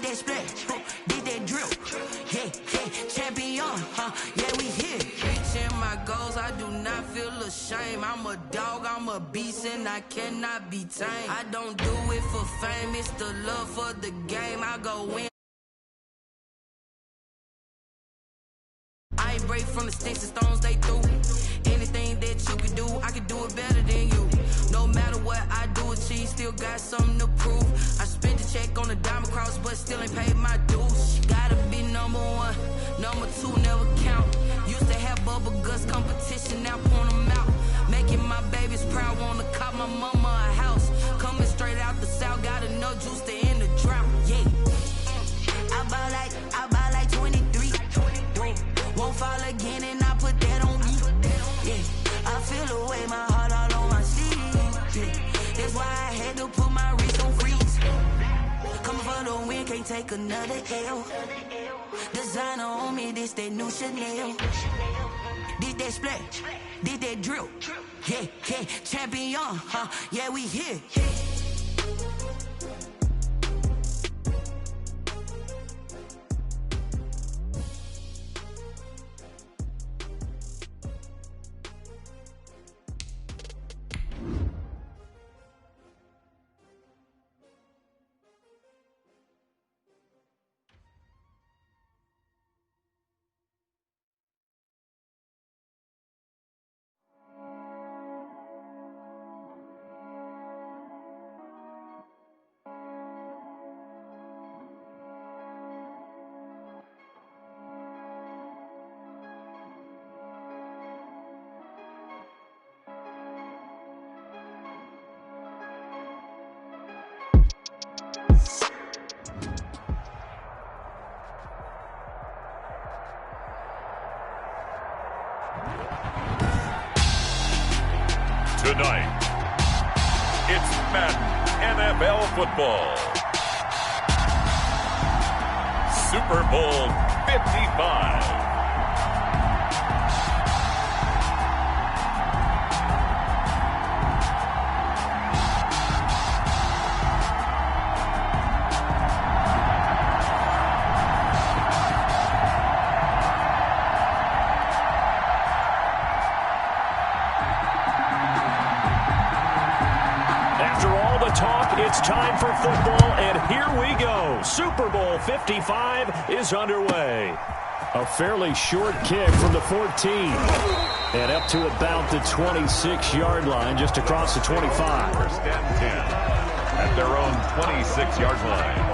that splash, did that drill. Yeah, champion, yeah, we here. Reaching my goals, I do not feel ashamed. I'm a dog, I'm a beast, and I cannot be tamed. I don't do it for fame, it's the love for the game. I go in. I ain't break from the sticks and stones they threw. Anything that you can do, I can do it better than you. No matter what I do achieve, still got something to prove. I spent the check on the diamond cross, but still ain't paid my dues. Gotta be number one, number two never count. Used to have bubble guts competition, now point them out. Making my babies proud, wanna cop my mama a house. Coming straight out the south, got enough juice to end the drought. Yeah, I buy like 23. Won't fall again and I put that on me. Yeah, I feel the way, my heart all on my sleeve. Yeah, that's why I had to put my wrist on freeze. Coming for the win, can't take another L. Designer on me, this that new Chanel. Did that splash, did that drill. Yeah, champion, yeah, we here. Tonight, it's Madden NFL football. Super Bowl 55. It's time for football, and here we go. Super Bowl 55 is underway. A fairly short kick from the 14. And up to about the 26-yard line, just across the 25. First and 10 at their own 26-yard line.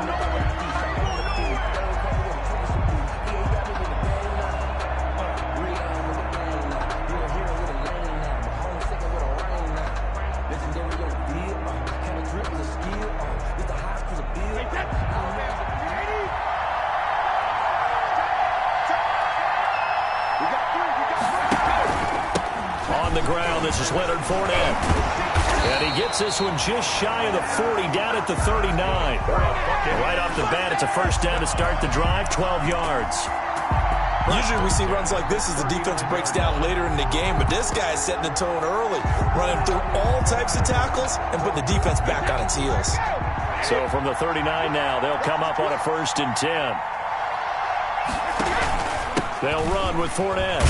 This is Leonard Fournette. And he gets this one just shy of the 40, down at the 39. Right off the bat, it's a first down to start the drive, 12 yards. Usually we see runs like this as the defense breaks down later in the game, but this guy is setting the tone early, running through all types of tackles and putting the defense back on its heels. So from the 39 now, they'll come up on a 1st and 10. They'll run with Fournette.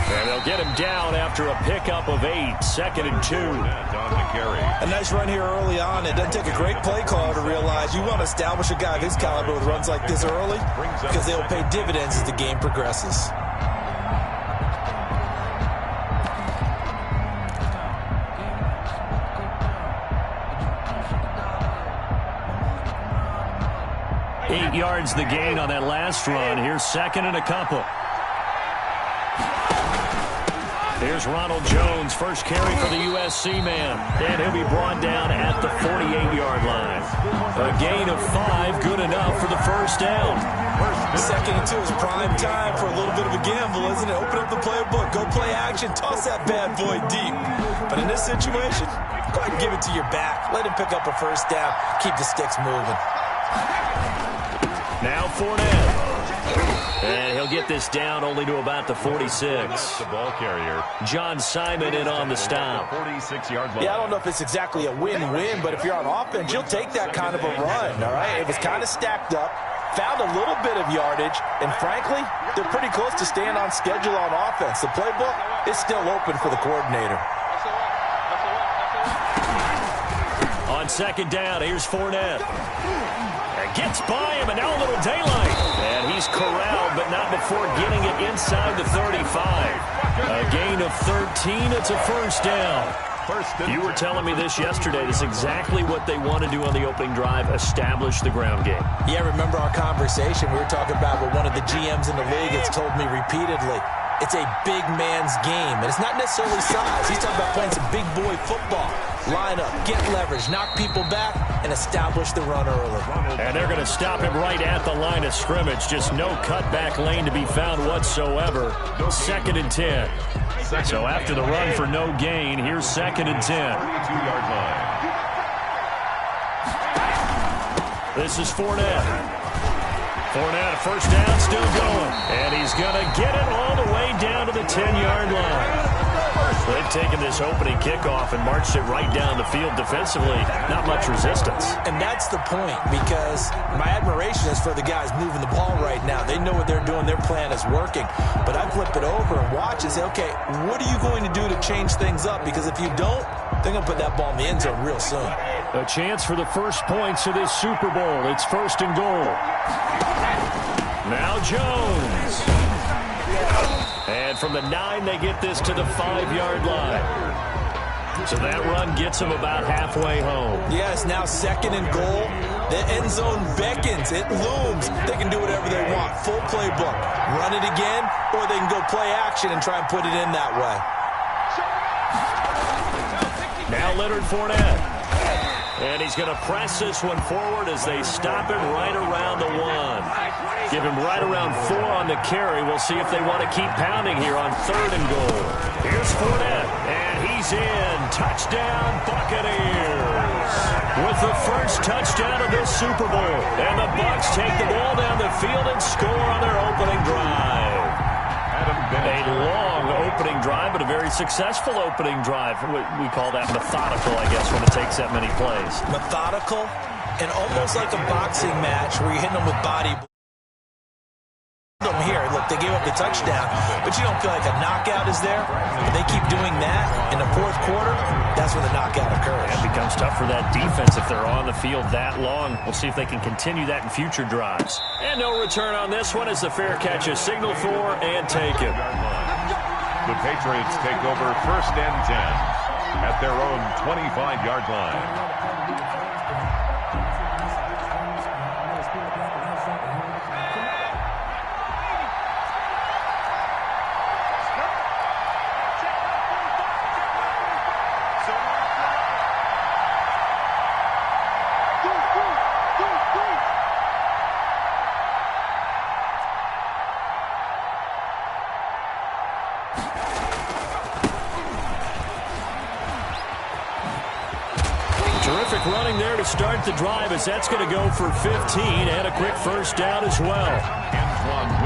And they'll get him down after a pickup of 8, 2nd and 2. A nice run here early on. It doesn't take a great play caller to realize you want to establish a guy of his caliber with runs like this early because they'll pay dividends as the game progresses. Eight yards the gain on that last run. Here's 2nd and a couple. Here's Ronald Jones, first carry for the USC man. And he'll be brought down at the 48-yard line. A gain of 5, good enough for the first down. 2nd and 2 is prime time for a little bit of a gamble, isn't it? Open up the playbook, go play action, toss that bad boy deep. But in this situation, go ahead and give it to your back. Let him pick up a first down. Keep the sticks moving. Now Fournette. And he'll get this down only to about the 46. The ball carrier. John Simon in on the stop. 46-yard line. Yeah, I don't know if it's exactly a win-win, but if you're on offense, you'll take that kind of a run, all right? It was kind of stacked up, found a little bit of yardage, and frankly, they're pretty close to staying on schedule on offense. The playbook is still open for the coordinator. On second down, here's Fournette. Gets by him, and now a little daylight. And he's corralled, but not before getting it inside the 35. A gain of 13. It's a first down. You were telling me this yesterday. This is exactly what they want to do on the opening drive, establish the ground game. Yeah, remember our conversation? We were talking about what one of the GMs in the league has told me repeatedly. It's a big man's game, and it's not necessarily size. He's talking about playing some big boy football. Line up, get leverage, knock people back, and establish the run early. And they're going to stop him right at the line of scrimmage. Just no cutback lane to be found whatsoever. 2nd and 10. So after the run for no gain, here's 2nd and 10. 32-yard line. This is Fournette. Fournette, a first down, still going. And he's going to get it all the way down to the 10-yard line. They've taken this opening kickoff and marched it right down the field defensively. Not much resistance. And that's the point, because my admiration is for the guys moving the ball right now. They know what they're doing. Their plan is working. But I flip it over and watch and say, okay, what are you going to do to change things up? Because if you don't, they're going to put that ball in the end zone real soon. A chance for the first points of this Super Bowl. It's 1st and goal. Now Jones. And from the 9, they get this to the 5-yard line. So that run gets them about halfway home. Yes, now 2nd and goal. The end zone beckons. It looms. They can do whatever they want. Full playbook. Run it again, or they can go play action and try and put it in that way. Now Leonard Fournette. And he's going to press this one forward as they stop him right around the 1. Give him right around 4 on the carry. We'll see if they want to keep pounding here on 3rd and goal. Here's Fournette, and he's in. Touchdown, Buccaneers. With the first touchdown of this Super Bowl. And the Bucs take the ball down the field and score on their opening drive. A long opening drive, but a very successful opening drive. We call that methodical, I guess, when it takes that many plays. Methodical and almost like a boxing match where you're hitting them with body. Here, look, they gave up the touchdown, but you don't feel like a knockout is there. But they keep doing that in the 4th quarter. That's when the knockout occurs. It becomes tough for that defense if they're on the field that long. We'll see if they can continue that in future drives. And no return on this one as the fair catch is signaled for and taken. The Patriots take over 1st and 10 at their own 25-yard line. Terrific running there to start the drive as that's going to go for 15 and a quick first down as well.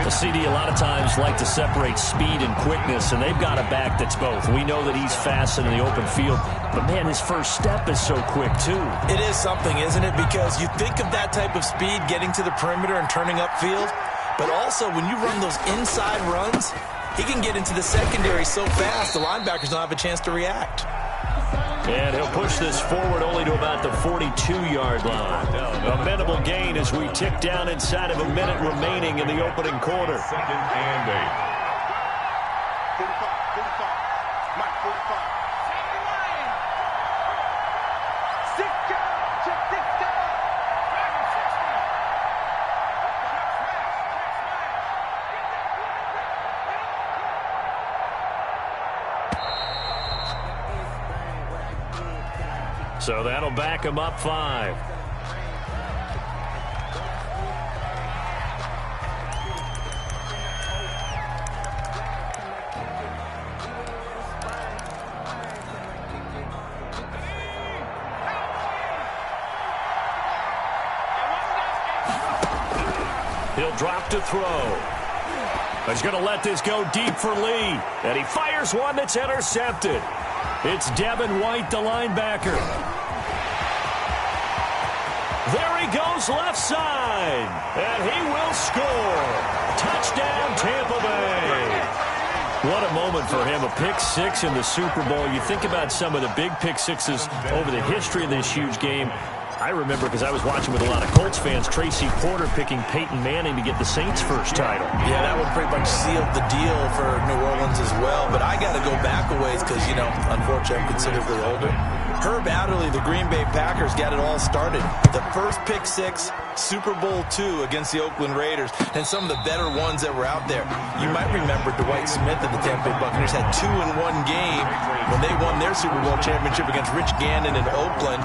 The CD a lot of times like to separate speed and quickness, and they've got a back that's both. We know that he's fast in the open field, but man, his first step is so quick too. It is something, isn't it? Because you think of that type of speed getting to the perimeter and turning upfield, but also when you run those inside runs, he can get into the secondary so fast the linebackers don't have a chance to react. And he'll push this forward only to about the 42-yard line. A minimal gain as we tick down inside of a minute remaining in the opening quarter. 2nd and 8. So that'll back him up 5. He'll drop to throw. He's going to let this go deep for Lee. And he fires one that's intercepted. It's Devin White, the linebacker. There he goes left side. And he will score. Touchdown, Tampa Bay. What a moment for him, a pick six in the Super Bowl. You think about some of the big pick sixes over the history of this huge game. I remember, because I was watching with a lot of Colts fans, Tracy Porter picking Peyton Manning to get the Saints' first title. Yeah, that one pretty much sealed the deal for New Orleans as well. But I got to go back a ways because, you know, unfortunately, I'm considerably older. Herb Adderley, the Green Bay Packers, got it all started. The first pick six, Super Bowl II against the Oakland Raiders, and some of the better ones that were out there. You might remember Dwight Smith of the Tampa Bay Buccaneers had 2 in one game when they won their Super Bowl championship against Rich Gannon in Oakland.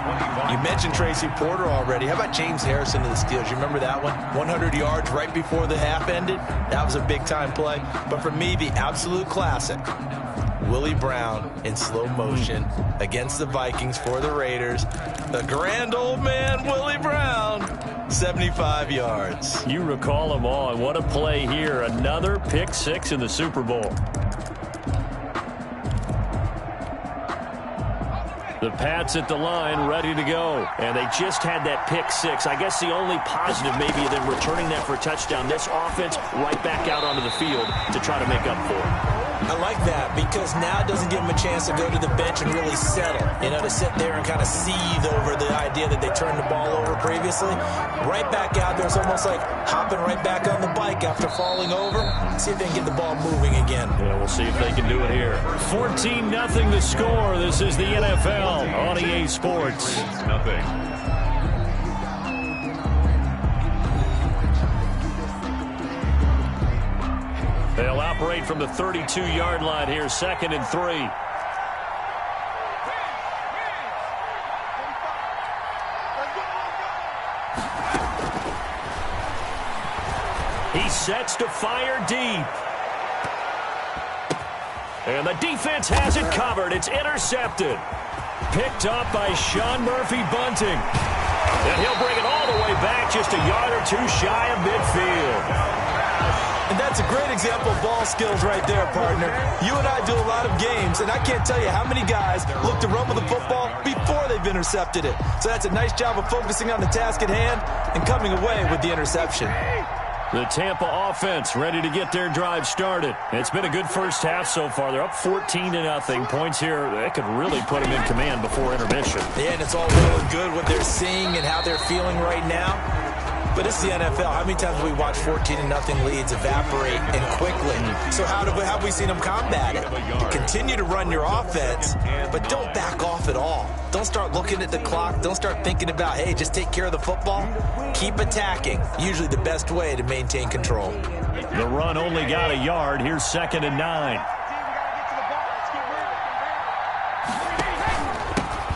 You mentioned Tracy Porter already. How about James Harrison of the Steelers? You remember that one? 100 yards right before the half ended? That was a big-time play. But for me, the absolute classic, Willie Brown in slow motion against the Vikings for the Raiders. The grand old man, Willie Brown, 75 yards. You recall them all, and what a play here. Another pick six in the Super Bowl. The Pats at the line, ready to go. And they just had that pick six. I guess the only positive maybe of them returning that for a touchdown. This offense right back out onto the field to try to make up for it. I like that because now it doesn't give them a chance to go to the bench and really settle. You know, to sit there and kind of seethe over the idea that they turned the ball over previously. Right back out there, it's almost like hopping right back on the bike after falling over. See if they can get the ball moving again. Yeah, we'll see if they can do it here. 14-0 the score. This is the NFL on EA Sports. Nothing. They'll operate from the 32-yard line here, 2nd and 3. He sets to fire deep. And the defense has it covered. It's intercepted. Picked up by Sean Murphy-Bunting. And he'll bring it all the way back, just a yard or two shy of midfield. And that's a great example of ball skills right there, partner. You and I do a lot of games, and I can't tell you how many guys look to run with the football before they've intercepted it. So that's a nice job of focusing on the task at hand and coming away with the interception. The Tampa offense ready to get their drive started. It's been a good first half so far. They're up 14-0. Points here, that could really put them in command before intermission. Yeah, and it's all well and good what they're seeing and how they're feeling right now. But it's the NFL. How many times have we watched 14-0 leads evaporate and quickly? So how have we seen them combat it? Continue to run your offense, but don't back off at all. Don't start looking at the clock. Don't start thinking about, hey, just take care of the football. Keep attacking. Usually the best way to maintain control. The run only got a yard. Here's 2nd and 9.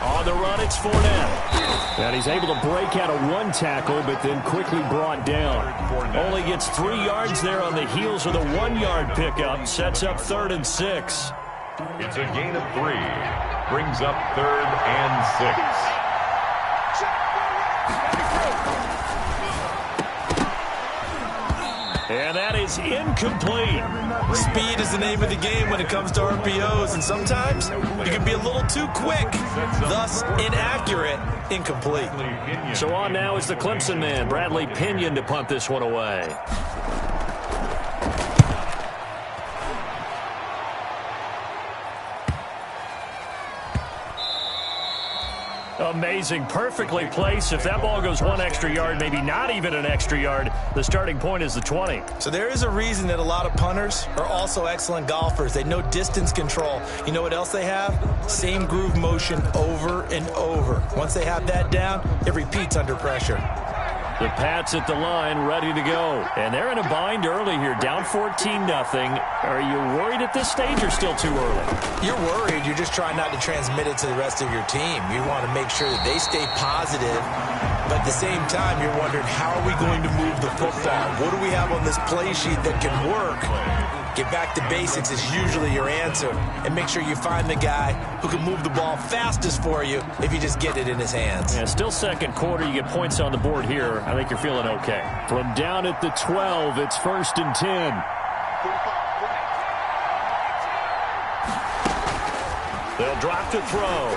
On the run, it's Fournette. And he's able to break out of one tackle, but then quickly brought down. Only gets 3 yards there on the heels of the 1-yard pickup. Sets up 3rd and 6. It's a gain of 3. Brings up 3rd and 6. And that is incomplete. Speed is the name of the game when it comes to RPOs, and sometimes you can be a little too quick, thus inaccurate, incomplete. So on now is the Clemson man, Bradley Pinion, to punt this one away. Amazing. Perfectly placed. If that ball goes 1 extra yard, maybe not even an extra yard, the starting point is the 20. So there is a reason that a lot of punters are also excellent golfers. They know distance control. You know what else they have? Same groove motion over and over. Once they have that down, it repeats under pressure. The Pats at the line, ready to go. And they're in a bind early here, down 14-0. Are you worried at this stage or still too early? You're worried. You're just trying not to transmit it to the rest of your team. You want to make sure that they stay positive But at the same time, you're wondering, how are we going to move the football? What do we have on this play sheet that can work? Get back to basics is usually your answer. And make sure you find the guy who can move the ball fastest for you if you just get it in his hands. Yeah, still second quarter. You get points on the board here. I think you're feeling okay. From down at the 12, it's 1st and 10. They'll drop to throw.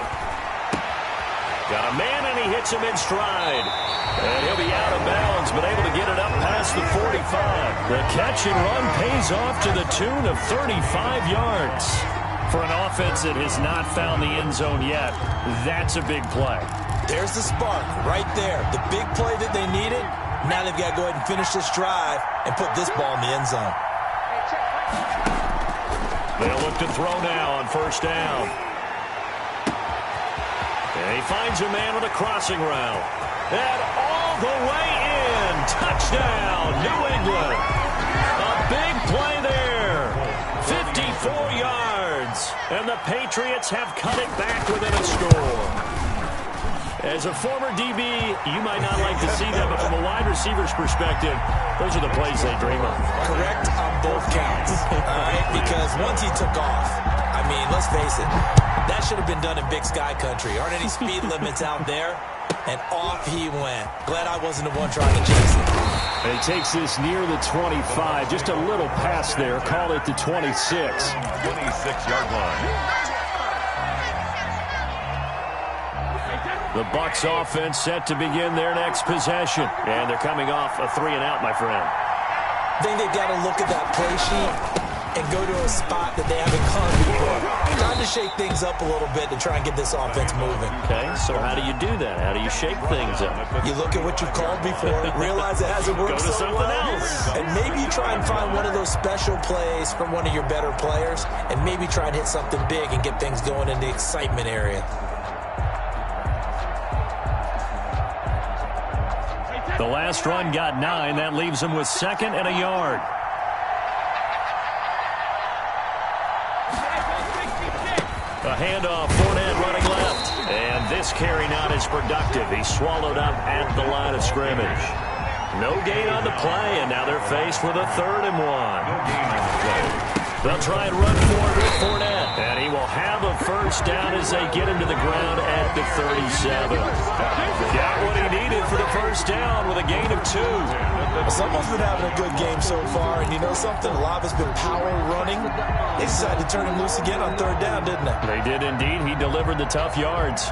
Got a man, and he hits him in stride. And he'll be out of bounds, but able to get it up past the 45. The catch and run pays off to the tune of 35 yards. For an offense that has not found the end zone yet, that's a big play. There's the spark right there. The big play that they needed. Now they've got to go ahead and finish this drive and put this ball in the end zone. They'll look to throw now on 1st down. And he finds a man with a crossing route. And all the way in. Touchdown, New England. A big play there. 54 yards. And the Patriots have cut it back within a score. As a former DB, you might not like to see that, but from a wide receiver's perspective, those are the plays they dream of. Correct on both counts. All right, because once he took off, I mean, let's face it, that should have been done in Big Sky Country. Aren't any speed limits out there? And off he went. Glad I wasn't the one trying to chase it. And he takes this near the 25. Just a little pass there. Call it the 26. 26-yard line. The Bucs offense set to begin their next possession. And they're coming off a 3-and-out, my friend. I think they've got to look at that play sheet and go to a spot that they haven't gone before. Time to shake things up a little bit to try and get this offense moving. Okay, so how do you do that? How do you shake things up? You look at what you called before, realize it hasn't worked Go to so something well, else. and maybe you try and find one of those special plays from one of your better players, and maybe try and hit something big and get things going in the excitement area. The last run got 9. That leaves them with 2nd and a yard. A handoff, Fournette running left. And this carry not as productive. He's swallowed up at the line of scrimmage. No gain on the play, and now they're faced with a 3rd and 1. They'll try and run forward with Fournette. And he will have a 1st down as they get him to the ground at the 37. Got what he needed for the 1st down with a gain of 2. Someone's been having a good game so far, and you know something? A lot of it's been power running. They decided to turn him loose again on 3rd down, didn't they? They did indeed. He delivered the tough yards.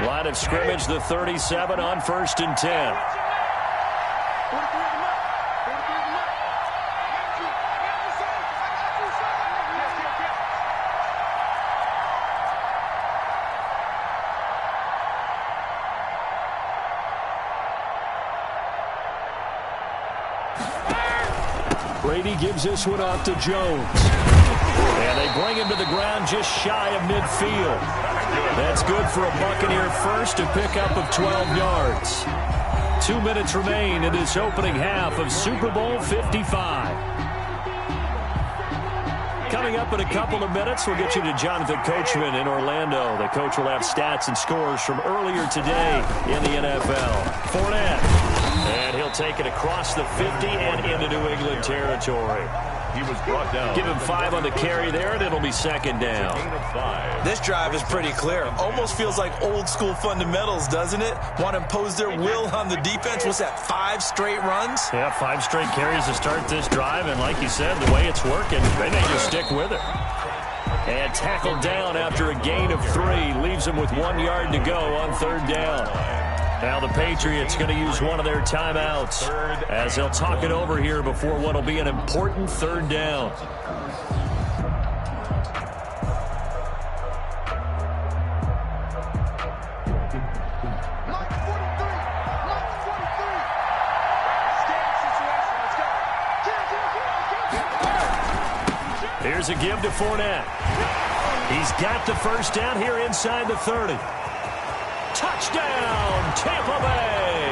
Line of scrimmage, the 37 on 1st and 10. Brady gives this one off to Jones. And they bring him to the ground just shy of midfield. That's good for a Buccaneer first to pick up of 12 yards. 2 minutes remain in this opening half of Super Bowl 55. Coming up in a couple of minutes, we'll get you to Jonathan Coachman in Orlando. The coach will have stats and scores from earlier today in the NFL. Fournette. And he'll take it across the 50 and into New England territory. He was brought down. Give him 5 on the carry there, and it'll be 2nd down. This drive is pretty clear. Almost feels like old school fundamentals, doesn't it? Want to impose their will on the defense. What's that, 5 straight runs? Yeah, 5 straight carries to start this drive, and like you said, the way it's working, they may just stick with it. And tackled down after a gain of 3. Leaves him with 1 yard to go on 3rd down. Now the Patriots going to use one of their timeouts as they'll talk it over here before what will be an important 3rd down. Here's a give to Fournette. He's got the 1st down here inside the 30. Touchdown, Tampa Bay!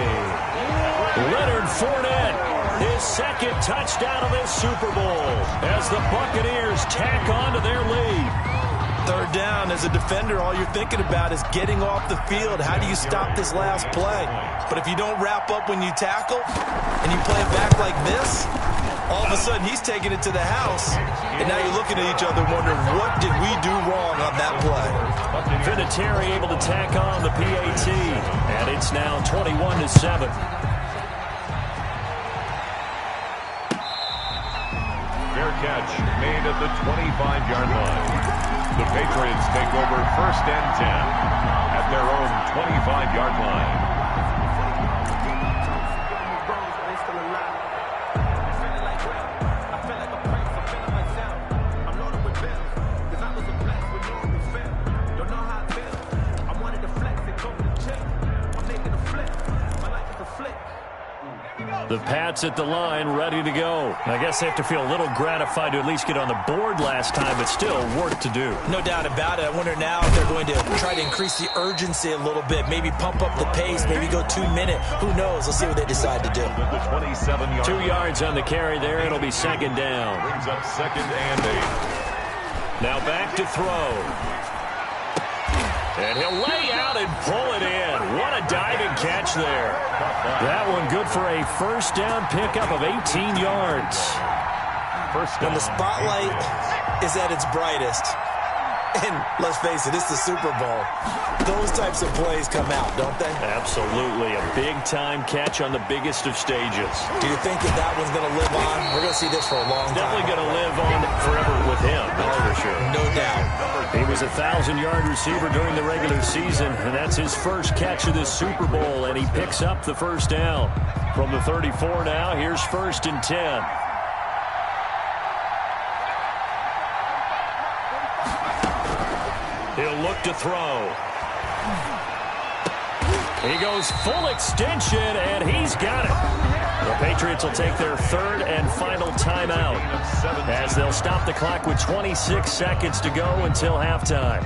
Leonard Fournette, his 2nd touchdown of this Super Bowl as the Buccaneers tack on to their lead. Third down, as a defender, all you're thinking about is getting off the field. How do you stop this last play? But if you don't wrap up when you tackle and you play it back like this, all of a sudden he's taking it to the house. And now you're looking at each other wondering, what did we do wrong on that play? Vinatieri able to tack on the PAT. And it's now 21-7. Fair catch made at the 25-yard line. The Patriots take over 1st and 10 at their own 25-yard line. The Pats at the line, ready to go. I guess they have to feel a little gratified to at least get on the board last time, but still work to do. No doubt about it. I wonder now if they're going to try to increase the urgency a little bit, maybe pump up the pace, maybe go 2-minute. Who knows? Let's see what they decide to do. 2 yards on the carry there. It'll be 2nd down. Brings up 2nd and 8. Now back to throw. And he'll lay out and pull it in. What a diving catch there. That one good for a 1st down pickup of 18 yards. When the spotlight is at its brightest, and let's face it, it's the Super Bowl, those types of plays come out, don't they? Absolutely. A big-time catch on the biggest of stages. Do you think that that one's going to live on? We're going to see this for a long time. Definitely going to live on forever with him, that's for sure. No doubt. He was a 1,000-yard receiver during the regular season, and that's his first catch of this Super Bowl, and he picks up the 1st down. From the 34 now, here's 1st and 10. He'll look to throw. He goes full extension, and he's got it. The Patriots will take their 3rd and final timeout as they'll stop the clock with 26 seconds to go until halftime.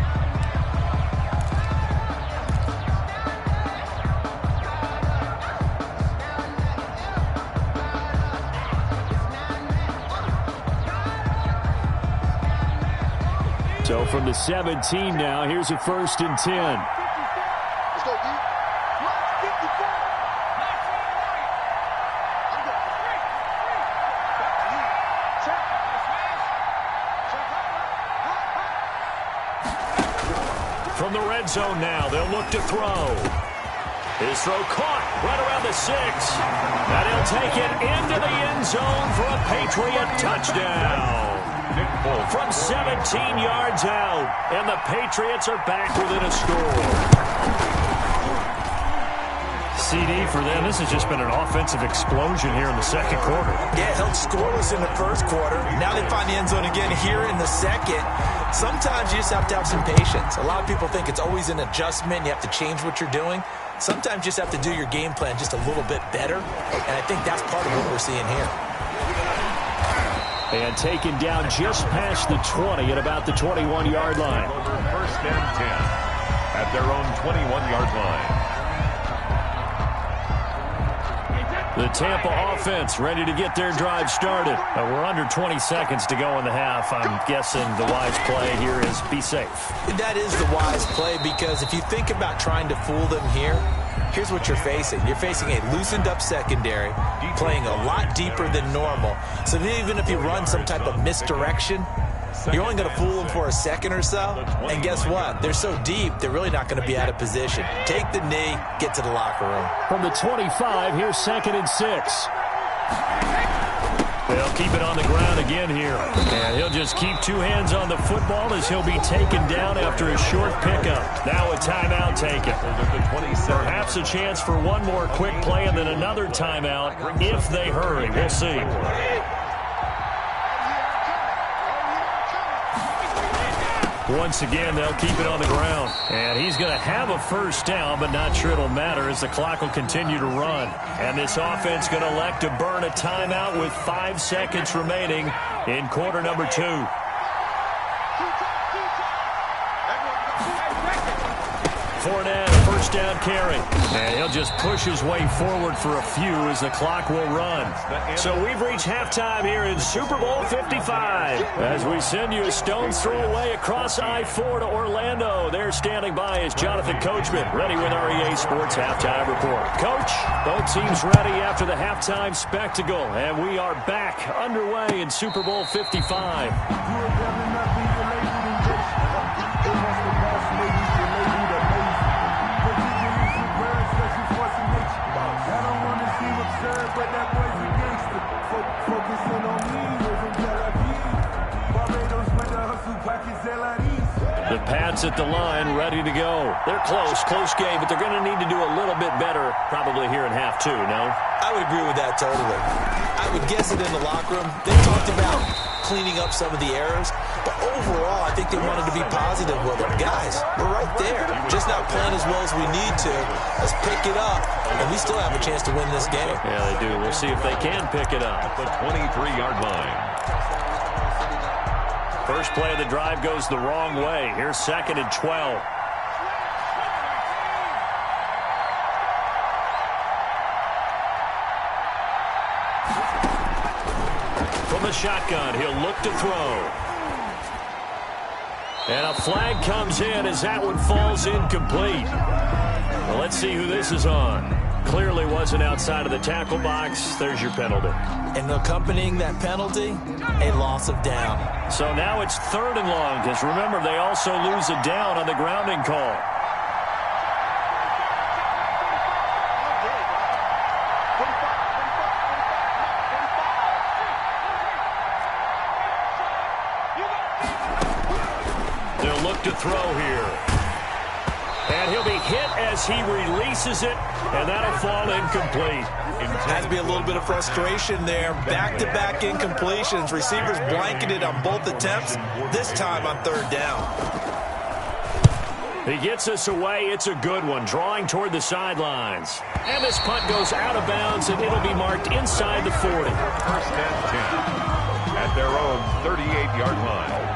So from the 17 now, here's a 1st and 10. Let's go, D. From the red zone now, they'll look to throw. His throw caught right around the 6. And he'll take it into the end zone for a Patriot touchdown. From 17 yards out, and the Patriots are back within a score. CD for them, this has just been an offensive explosion here in the 2nd quarter. Yeah, held scoreless in the 1st quarter. Now they find the end zone again here in the 2nd. Sometimes you just have to have some patience. A lot of people think it's always an adjustment. You have to change what you're doing. Sometimes you just have to do your game plan just a little bit better, and I think that's part of what we're seeing here. And taken down just past the 20 at about the 21-yard line. 1st and 10 at their own 21-yard line. The Tampa offense ready to get their drive started. We're under 20 seconds to go in the half. I'm guessing the wise play here is be safe. That is the wise play, because if you think about trying to fool them here, here's what you're facing. You're facing a loosened-up secondary, playing a lot deeper than normal. So even if you run some type of misdirection, you're only going to fool them for a second or so. And guess what? They're so deep, they're really not going to be out of position. Take the knee, get to the locker room. From the 25, here's 2nd and 6. They'll keep it on the ground again here. And he'll just keep 2 hands on the football as he'll be taken down after a short pickup. Now a timeout taken. Perhaps a chance for one more quick play and then another timeout if they hurry. We'll see. Once again, they'll keep it on the ground. And he's going to have a 1st down, but not sure it'll matter as the clock will continue to run. And this offense going to elect to burn a timeout with 5 seconds remaining in quarter number 2. Fournette, first down carry. And he'll just push his way forward for a few as the clock will run. So we've reached halftime here in Super Bowl 55. As we send you a stone's throw away across I-4 to Orlando. There standing by is Jonathan Coachman, ready with our EA Sports Halftime Report. Coach, both teams ready after the halftime spectacle. And we are back underway in Super Bowl 55. The Pats at the line, ready to go. They're close game, but they're going to need to do a little bit better probably here in half two, no? I would agree with that totally. I would guess it in the locker room. They talked about cleaning up some of the errors, but overall, I think they wanted to be positive with it. Guys, we're right there. Just not playing as well as we need to. Let's pick it up, and we still have a chance to win this game. Yeah, they do. We'll see if they can pick it up. At the 23-yard line. First play of the drive goes the wrong way. Here's 2nd and 12. From the shotgun, he'll look to throw. And a flag comes in as that one falls incomplete. Well, let's see who this is on. Clearly wasn't outside of the tackle box. There's your penalty. And accompanying that penalty, a loss of down. So now it's 3rd and long, because remember, they also lose a down on the grounding call. They'll look to throw here. And he'll be hit as he releases it, and that'll fall incomplete. Has to be a little bit of frustration there. Back-to-back incompletions. Receivers blanketed on both attempts, this time on 3rd down. He gets us away. It's a good one, drawing toward the sidelines. And this punt goes out of bounds, and it'll be marked inside the 40. First and 10 at their own 38-yard line.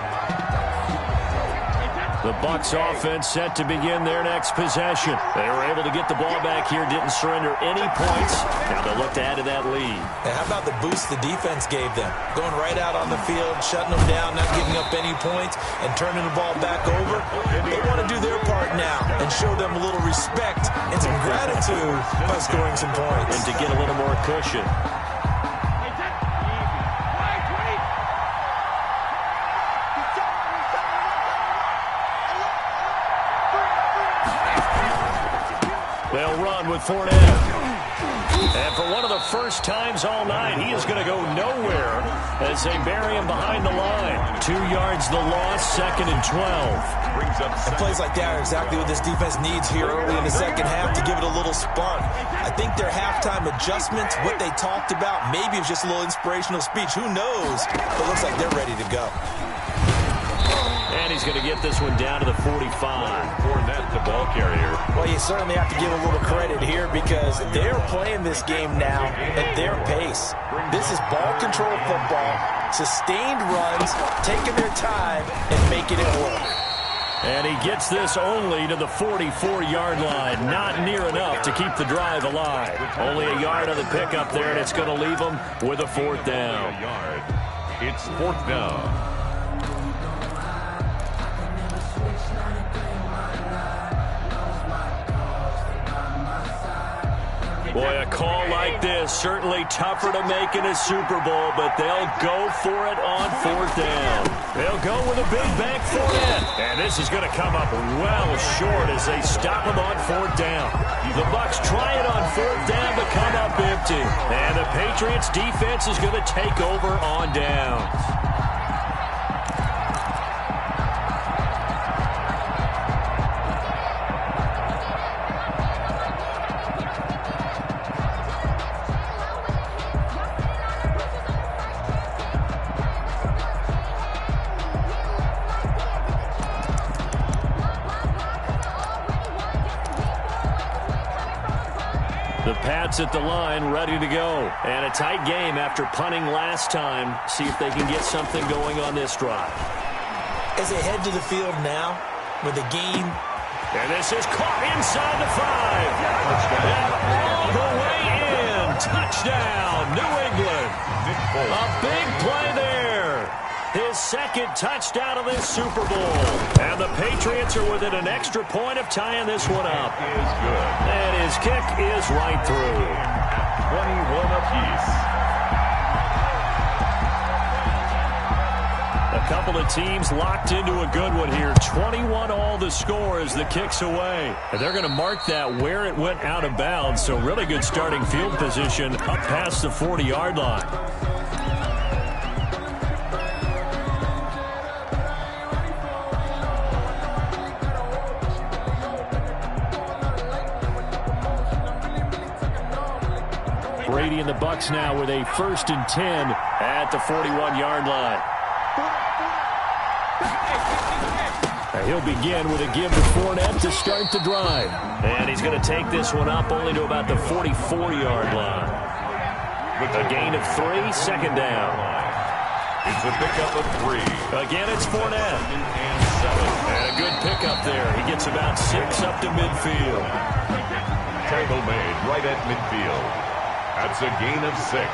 The Bucs offense set to begin their next possession. They were able to get the ball back here, didn't surrender any points. Now they'll look to add to that lead. And how about the boost the defense gave them? Going right out on the field, shutting them down, not giving up any points, and turning the ball back over. They want to do their part now and show them a little respect and some gratitude by scoring some points. And to get a little more cushion. They'll run with Fournette. And for one of the first times all night, he is going to go nowhere as they bury him behind the line. 2 yards the loss, 2nd and 12. And plays like that are exactly what this defense needs here early in the second half to give it a little spark. I think their halftime adjustments, what they talked about, maybe it was just a little inspirational speech. Who knows? But it looks like they're ready to go. And he's going to get this one down to the 45. Fournette, the ball carrier. Well, you certainly have to give a little credit here because they're playing this game now at their pace. This is ball control football, sustained runs, taking their time, and making it work. And he gets this only to the 44-yard line. Not near enough to keep the drive alive. Only a yard on the pickup there, and it's going to leave him with a 4th down. It's 4th down. Boy, a call like this, certainly tougher to make in a Super Bowl, but they'll go for it on 4th down. They'll go with a big bank for it. And this is going to come up well short as they stop him on 4th down. The Bucs try it on 4th down, but come up empty. And the Patriots defense is going to take over on downs. The Pats at the line, ready to go. And a tight game after punting last time. See if they can get something going on this drive. As they head to the field now with a game. And And this is caught inside the 5. And all the way in. Touchdown, New England. A big play there. His second touchdown of this Super Bowl. And the Patriots are within an extra point of tying this one up. Is good. And his kick is right through. 21 apiece. A couple of teams locked into a good one here. 21 all the score as the kick's away. And they're going to mark that where it went out of bounds. So really good starting field position up past the 40-yard line. Brady and the Bucs now with a 1st and 10 at the 41-yard line. He'll begin with a give to Fournette to start the drive. And he's going to take this one up only to about the 44-yard line. With a gain of 3, second down. It's a pickup of 3. Again, it's Fournette. And a good pickup there. He gets about 6 up to midfield. Tackle made right at midfield. That's a gain of 6.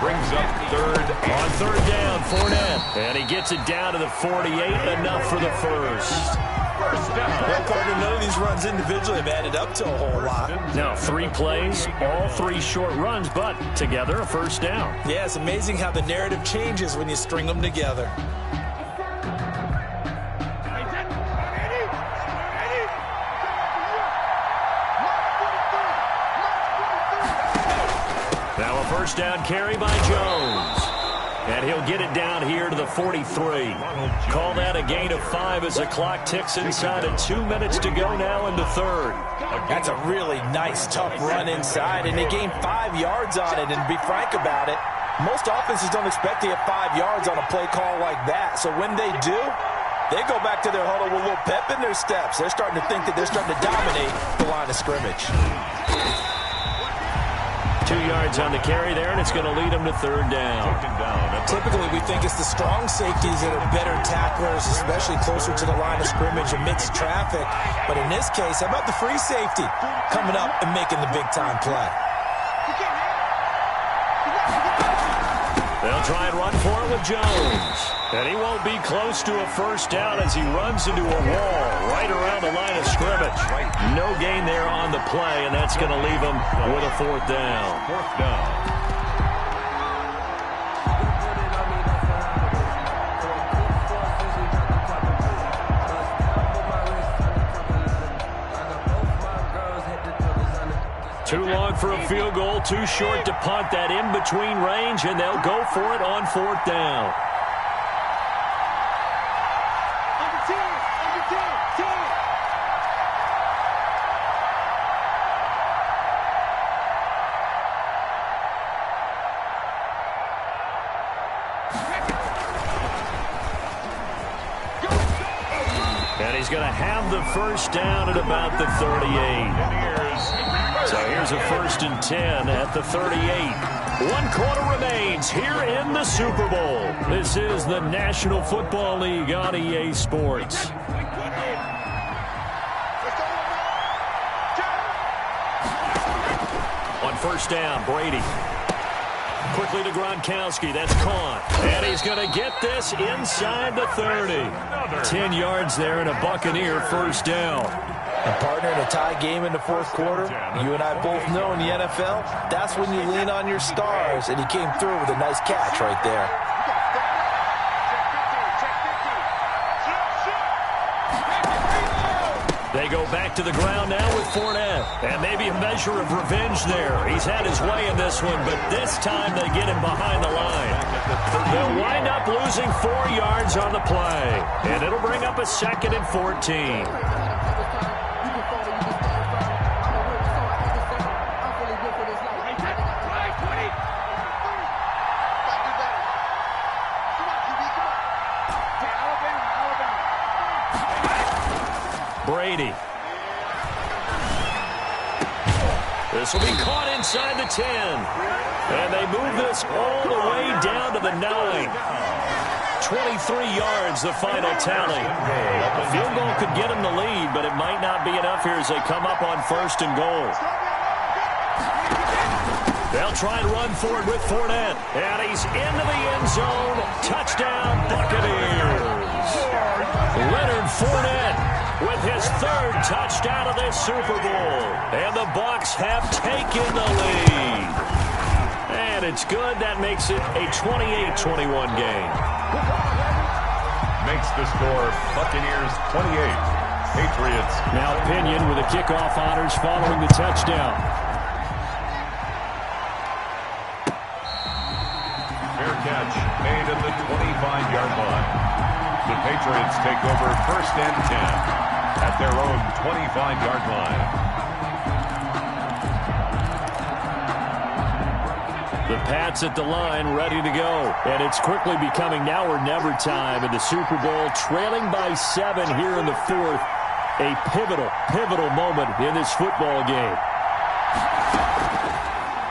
Brings up 3rd. On 3rd down, Fournette. And he gets it down to the 48, enough for the first. Well, partner, none of these runs individually have added up to a whole lot. Now 3 plays, all 3 short runs, but together a first down. Yeah, it's amazing how the narrative changes when you string them together. Now a first down carry by Jones. And he'll get it down here to the 43. Call that a gain of 5 as the clock ticks inside of 2 minutes to go now into 3rd. That's a really nice, tough run inside, and they gained 5 yards on it. And to be frank about it, most offenses don't expect to get 5 yards on a play call like that. So when they do, they go back to their huddle with a little pep in their steps. They're starting to think that they're starting to dominate the line of scrimmage. 2 yards on the carry there, and it's going to lead them to 3rd down. Typically, we think it's the strong safeties that are better tacklers, especially closer to the line of scrimmage amidst traffic. But in this case, how about the free safety coming up and making the big-time play? They'll try and run for it with Jones. And he won't be close to a first down as he runs into a wall right around the line of scrimmage. No gain there on the play, and that's going to leave him with a 4th down. 4th down. Too long for a field goal, too short to punt. That in-between range, and they'll go for it on 4th down. And he's going to have the first down at about the 38. So here's a 1st and 10 at the 38. 1 quarter remains here in the Super Bowl. This is the National Football League on EA Sports. On 1st down, Brady. Quickly to Gronkowski. That's caught. And he's going to get this inside the 30. 10 yards there and a Buccaneer 1st down. And partner, in a tie game in the 4th quarter, you and I both know in the NFL, that's when you lean on your stars. And he came through with a nice catch right there. They go back to the ground now with Fournette. And maybe a measure of revenge there. He's had his way in this one, but this time they get him behind the line. They'll wind up losing 4 yards on the play. And it'll bring up a 2nd and 14. Brady. This will be caught inside the 10. And they move this all the way down to the 9. 23 yards, the final tally. A field goal could get them the lead, but it might not be enough here as they come up on 1st and goal. They'll try and run forward with Fournette. And he's into the end zone. Touchdown, Buccaneers. Leonard Fournette with his 3rd touchdown of this Super Bowl. And the Bucs have taken the lead. And it's good. That makes it a 28-21 game. Makes the score Buccaneers 28. Patriots. Now Pinion with the kickoff honors following the touchdown. Fair catch made at the 25-yard line. The Patriots take over 1st and 10 at their own 25-yard line. The Pats at the line, ready to go. And it's quickly becoming now or never time in the Super Bowl, trailing by 7 here in the 4th. A pivotal moment in this football game.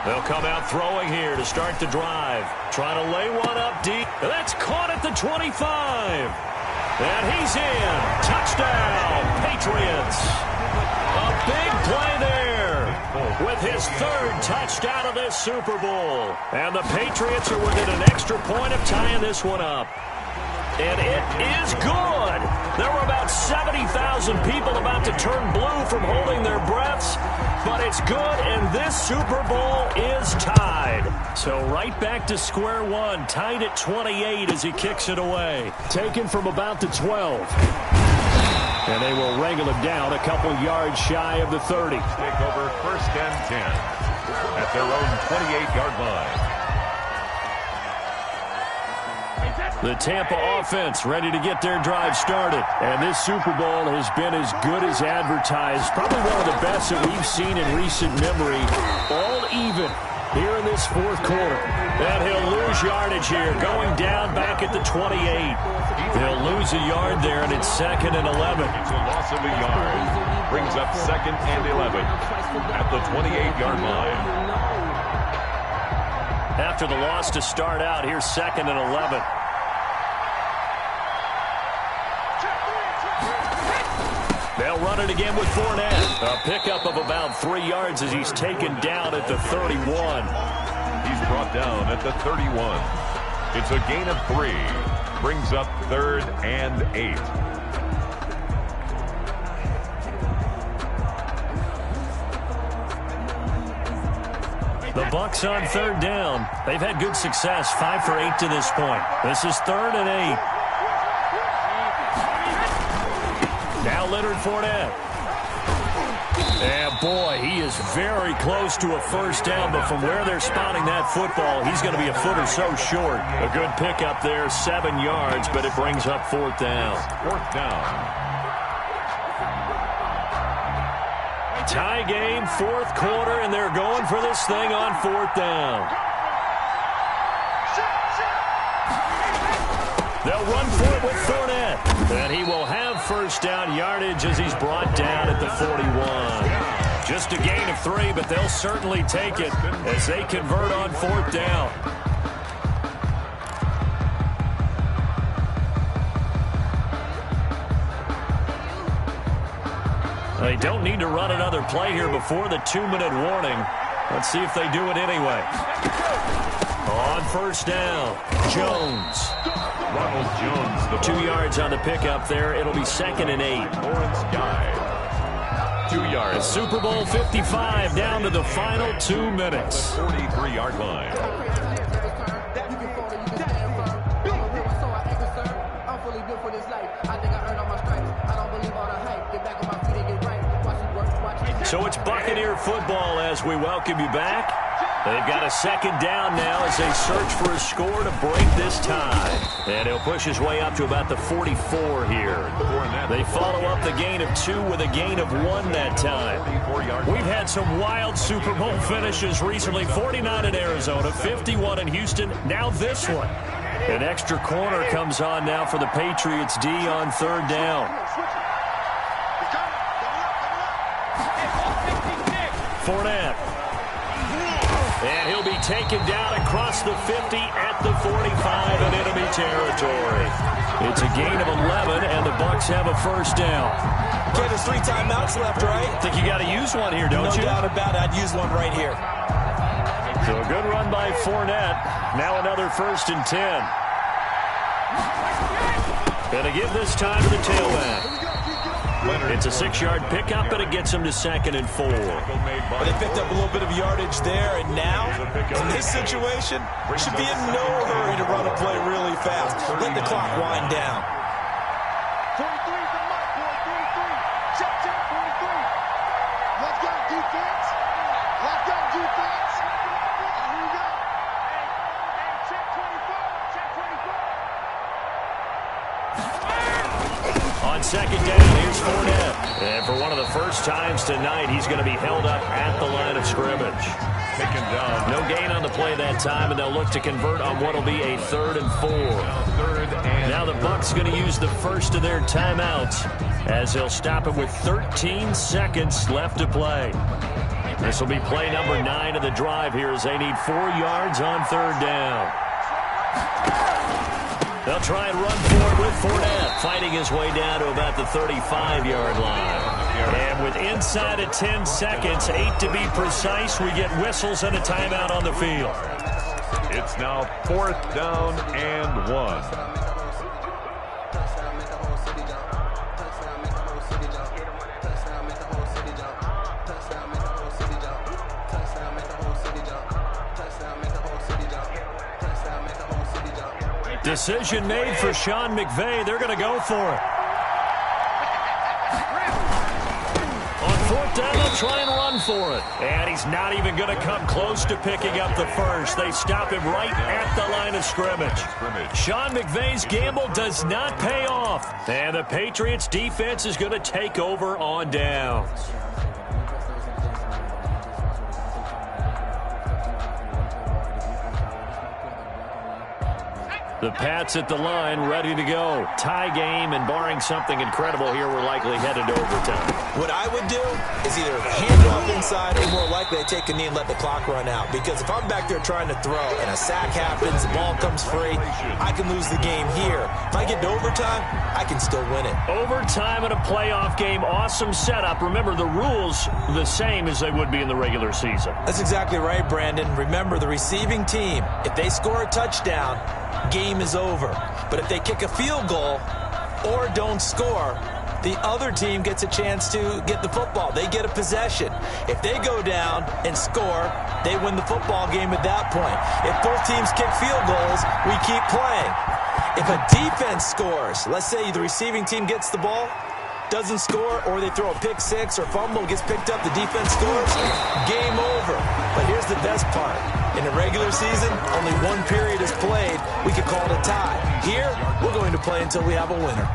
They'll come out throwing here to start the drive. Trying to lay one up deep. That's caught at the 25. And he's in. Touchdown, Patriots. A big play there with his 3rd touchdown of this Super Bowl. And the Patriots are within an extra point of tying this one up. And it is good. There were about 70,000 people about to turn blue from holding their breaths. But it's good, and this Super Bowl is tied. So right back to square one, tied at 28 as he kicks it away. Taken from about the 12. And they will wrangle him down a couple yards shy of the 30. Take over 1st and 10 at their own 28-yard line. The Tampa offense ready to get their drive started. And this Super Bowl has been as good as advertised. Probably one of the best that we've seen in recent memory. All even here in this 4th quarter. And he'll lose yardage here, going down back at the 28. They'll lose a yard there, and it's 2nd and 11. It's a loss of a yard. Brings up 2nd and 11 at the 28-yard line. After the loss to start out, here's 2nd and 11. They'll run it again with Fournette. A pickup of about 3 yards as he's taken down at the 31. He's brought down at the 31. It's a gain of 3. Brings up 3rd and 8. The Bucs on 3rd down. They've had good success, 5 for 8 to this point. This is 3rd and 8. Now Leonard Fournette. And boy, he is very close to a 1st down, but from where they're spotting that football, he's going to be a foot or so short. A good pickup there, 7 yards, but it brings up 4th down. 4th down. Tie game, 4th quarter, and they're going for this thing on 4th down. They'll run for it with Fournette. And he will have 1st down yardage as he's brought down at the 41. Just a gain of 3, but they'll certainly take it as they convert on 4th down. They don't need to run another play here before the 2-minute warning. Let's see if they do it anyway. On 1st down, Jones. Ronald Jones. The 2 yards on the pickup there. It'll be 2nd and 8. Lawrence Guy. 2 yards. Super Bowl 55 down to the final 2 minutes. 43-yard line. So it's Buccaneer football as we welcome you back. They've got a 2nd down now as they search for a score to break this tie. And he'll push his way up to about the 44 here. They follow up the gain of 2 with a gain of 1 that time. We've had some wild Super Bowl finishes recently. 49 in Arizona, 51 in Houston, now this one. An extra corner comes on now for the Patriots D on 3rd down. Fournette. And he'll be taken down across the 50 at the 45 in enemy territory. It's a gain of 11, and the Bucs have a first down. Okay, there's 3 timeouts left, right? I think you got to use one here, don't you? No doubt about it. I'd use one right here. So a good run by Fournette. Now another 1st and 10. Gonna give this time to the tailback. It's a 6-yard pickup, but it gets him to 2nd and 4. But they picked up a little bit of yardage there, and now, in this situation, should be in no hurry to run a play really fast. Let the clock wind down. 43 from Mike, boy, 43. Check, 43. Let's go, defense. Let's go, defense. Here we go. Hey, check 24. Check 24. On 2nd down, here's Fournette. And for one of the first times tonight, he's going to be held up at the line of scrimmage. Taken down. No gain on the play that time, and they'll look to convert on what will be a 3rd and 4. Now the Bucs going to use the first of their timeouts as they'll stop it with 13 seconds left to play. This will be play number 9 of the drive here as they need 4 yards on 3rd down. They'll try and run for it with Fournette, fighting his way down to about the 35-yard line. And with inside of 10 seconds, 8 to be precise, we get whistles and a timeout on the field. It's now 4th down and 1. Decision made for Sean McVay. They're going to go for it. On 4th down, they'll try and run for it. And he's not even going to come close to picking up the first. They stop him right at the line of scrimmage. Sean McVay's gamble does not pay off. And the Patriots defense is going to take over on downs. The Pats at the line, ready to go. Tie game, and barring something incredible here, we're likely headed to overtime. What I would do is either hand it off inside or more likely take a knee and let the clock run out. Because if I'm back there trying to throw and a sack happens, the ball comes free, I can lose the game here. If I get to overtime, I can still win it. Overtime in a playoff game, awesome setup. Remember, the rules the same as they would be in the regular season. That's exactly right, Brandon. Remember, the receiving team, if they score a touchdown, game is over. But if they kick a field goal or don't score, the other team gets a chance to get the football. They get a possession. If they go down and score, they win the football game at that point. If both teams kick field goals, we keep playing. If a defense scores, let's say the receiving team gets the ball, doesn't score, or they throw a pick six or fumble, gets picked up, the defense scores, game over. But here's the best part. In the regular season, only one period is played. We could call it a tie. Here, we're going to play until we have a winner.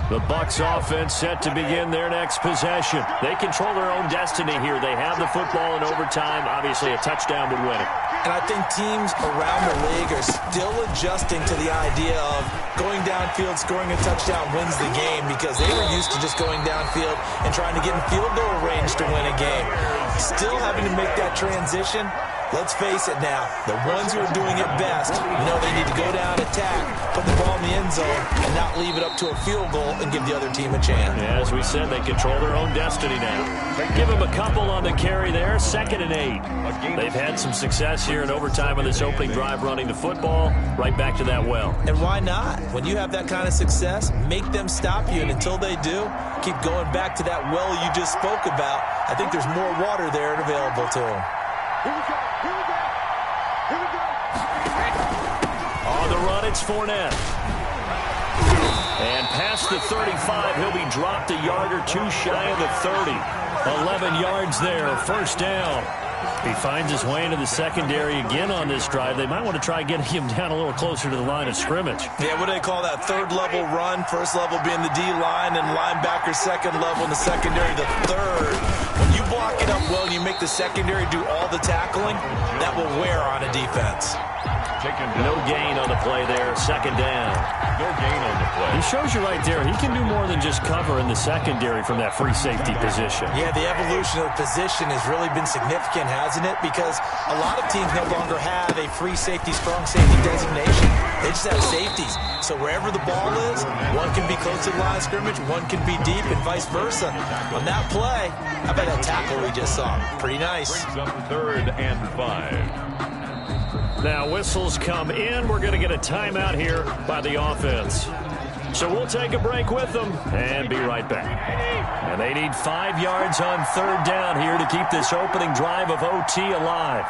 The Bucs offense set to begin their next possession. They control their own destiny here. They have the football in overtime. Obviously, a touchdown would win it. And I think teams around the league are still adjusting to the idea of going downfield, scoring a touchdown wins the game, because they were used to just going downfield and trying to get in field goal range to win a game. Still having to make that transition. Let's face it now, the ones who are doing it best know they need to go down, attack, put the ball in the end zone, and not leave it up to a field goal and give the other team a chance. Yeah, as we said, they control their own destiny now. Give them a couple on the carry there, 2nd and 8. They've had some success here in overtime on this opening drive running the football. Right back to that well. And why not? When you have that kind of success, make them stop you, and until they do, keep going back to that well you just spoke about. I think there's more water there available to them. Here we go. Here we go. Here we go. On the run, it's Fournette. And past the 35, he'll be dropped a yard or two shy of the 30. 11 yards there, first down. He finds his way into the secondary again on this drive. They might want to try getting him down a little closer to the line of scrimmage. Yeah, what do they call that? Third level run. First level being the D-line and linebacker second level, and the secondary the third. When you block it up well and you make the secondary do all the tackling, that will wear on a defense. No gain on the play there. Second down. No gain on the play. He shows you right there, he can do more than just cover in the secondary from that free safety position. Yeah, the evolution of the position has really been significant, hasn't it? Because a lot of teams no longer have a free safety, strong safety designation. They just have safeties. So wherever the ball is, one can be close to the line of scrimmage, one can be deep, and vice versa. On that play, how about that tackle we just saw? Pretty nice. Brings up 3rd and 5. Now whistles come in. We're going to get a timeout here by the offense. So we'll take a break with them and be right back. And they need 5 yards on 3rd down here to keep this opening drive of OT alive.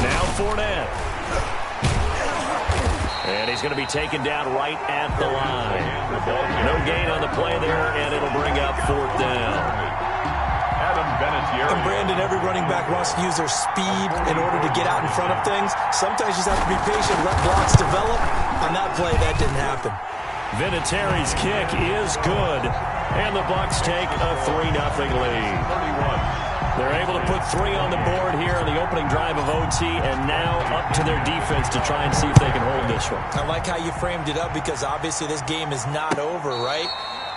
Now Fournette. And he's going to be taken down right at the line. No gain on the play there, and it'll bring up 4th down. And Brandon, every running back wants to use their speed in order to get out in front of things. Sometimes you just have to be patient, let blocks develop. On that play, that didn't happen. Vinatieri's kick is good, and the Bucs take a 3-0 lead. They're able to put 3 on the board here on the opening drive of OT, and now up to their defense to try and see if they can hold this one. I like how you framed it up, because obviously this game is not over, right?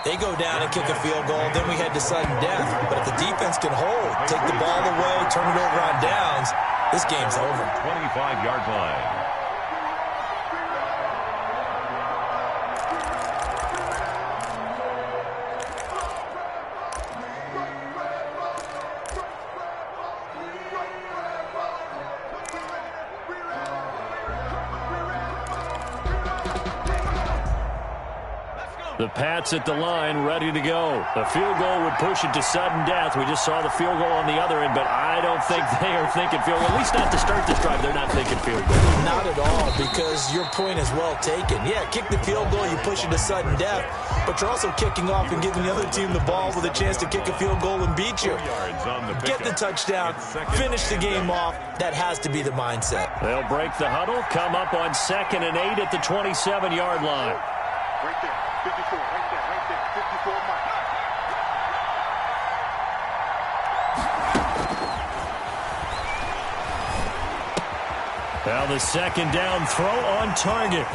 They go down and kick a field goal, then we head to sudden death. But if the defense can hold, take the ball away, turn it over on downs, this game's over. 25-yard line. The Pats at the line, ready to go. The field goal would push it to sudden death. We just saw the field goal on the other end, but I don't think they are thinking field goal. At least not to start this drive. They're not thinking field goal. Not at all, because your point is well taken. Yeah, kick the field goal, you push it to sudden death, but you're also kicking off and giving the other team the ball with a chance to kick a field goal and beat you. Get the touchdown, finish the game off. That has to be the mindset. They'll break the huddle, come up on 2nd and 8 at the 27-yard line. Right there, 54, right there, 54 mark. Now the 2nd down throw on target.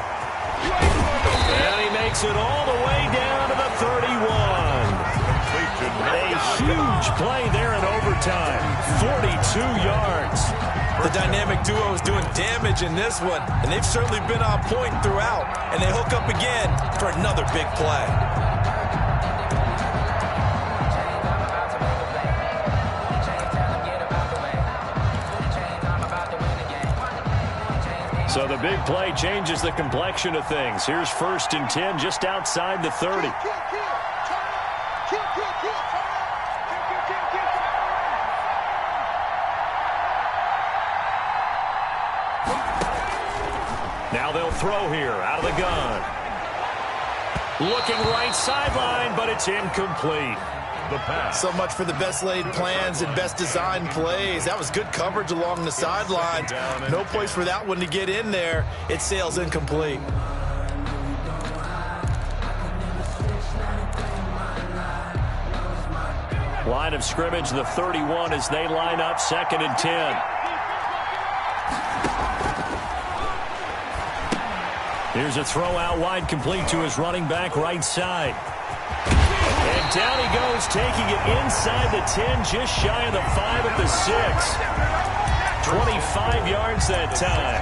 And he makes it all the way down to the 31. A huge play there in overtime. 42 yards. The dynamic duo is doing damage in this one, and they've certainly been on point throughout. And they hook up again for another big play. So the big play changes the complexion of things. Here's 1st and 10 just outside the 30. Now they'll throw here out of the gun. Looking right sideline, but it's incomplete. The pass. So much for the best laid plans and best designed plays. That was good coverage along the sidelines. No place for that one to get in there. It sails incomplete. Line of scrimmage, the 31 as they line up 2nd and 10. Here's a throw out wide, complete to his running back right side. And down he goes, taking it inside the 10, just shy of the 5 at the 6. 25 yards that time.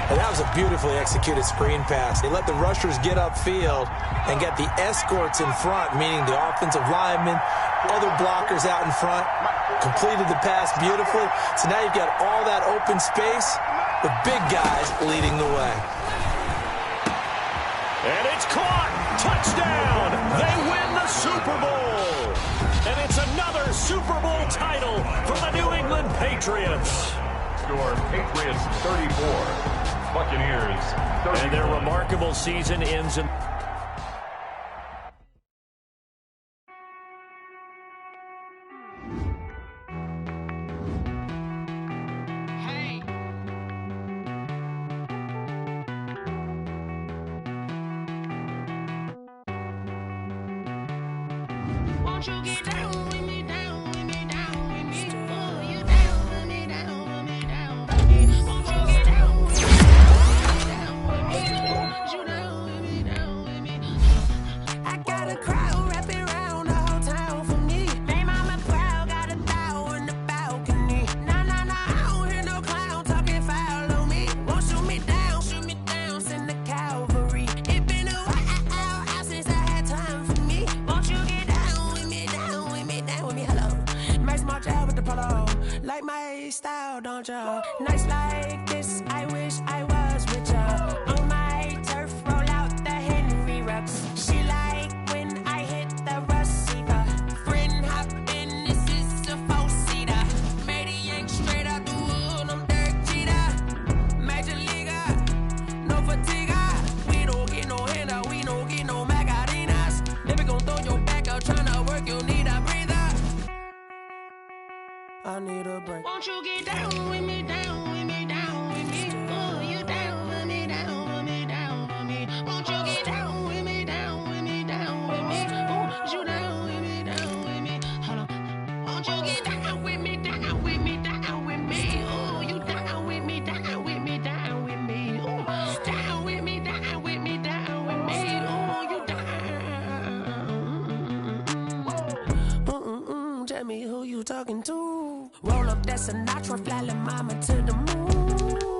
And that was a beautifully executed screen pass. They let the rushers get upfield and get the escorts in front, meaning the offensive linemen, other blockers out in front, completed the pass beautifully. So now you've got all that open space with big guys leading the way. And it's caught. Touchdown. They win the Super Bowl. And it's another Super Bowl title for the New England Patriots. Score, Patriots 34, Buccaneers 34. And their remarkable season ends in Won't you get down with me, down with me, down with me? Oh, you down with me, down with me, down with me. Won't you get down with me, down with me, down with me? You down with me, down with me. I got a crowd wrapping around the whole town for me. They mama proud, got a thou in the balcony. Nah, I don't hear no clown talking foul on me. Won't shoot me down, send the cavalry. It been a while since I had time for me. Won't you get down with me, down with me, down with me? Hello, Max March out with the polo. Like my style, don't ya? Nights like this, I wish I was with ya. On my turf, roll out the Henry Rux. She like when I hit the receiver. Friend hop in, this is a four-seater. Made a yank straight out the wood, I'm Derek Jeter. Major leaguer, no fatigue. We don't get no handout, we don't get no Macarinas. Never gon' throw your back out, tryna work, you need a breather. I need a break. Won't you get down with me, down with me, down with me? Oh, you down with me, down with me, down with me. Won't you get down with me, down with me, down with me? Oh, you down with me, down with me. Hold on. Won't you get down with me, down with me, down with me? Oh, you down with me, down with me, down with me. Oh, down with me, down with me, down with me. Oh, you down. Tell me who you talking to. Roll up that Sinatra, fly la mama to the moon.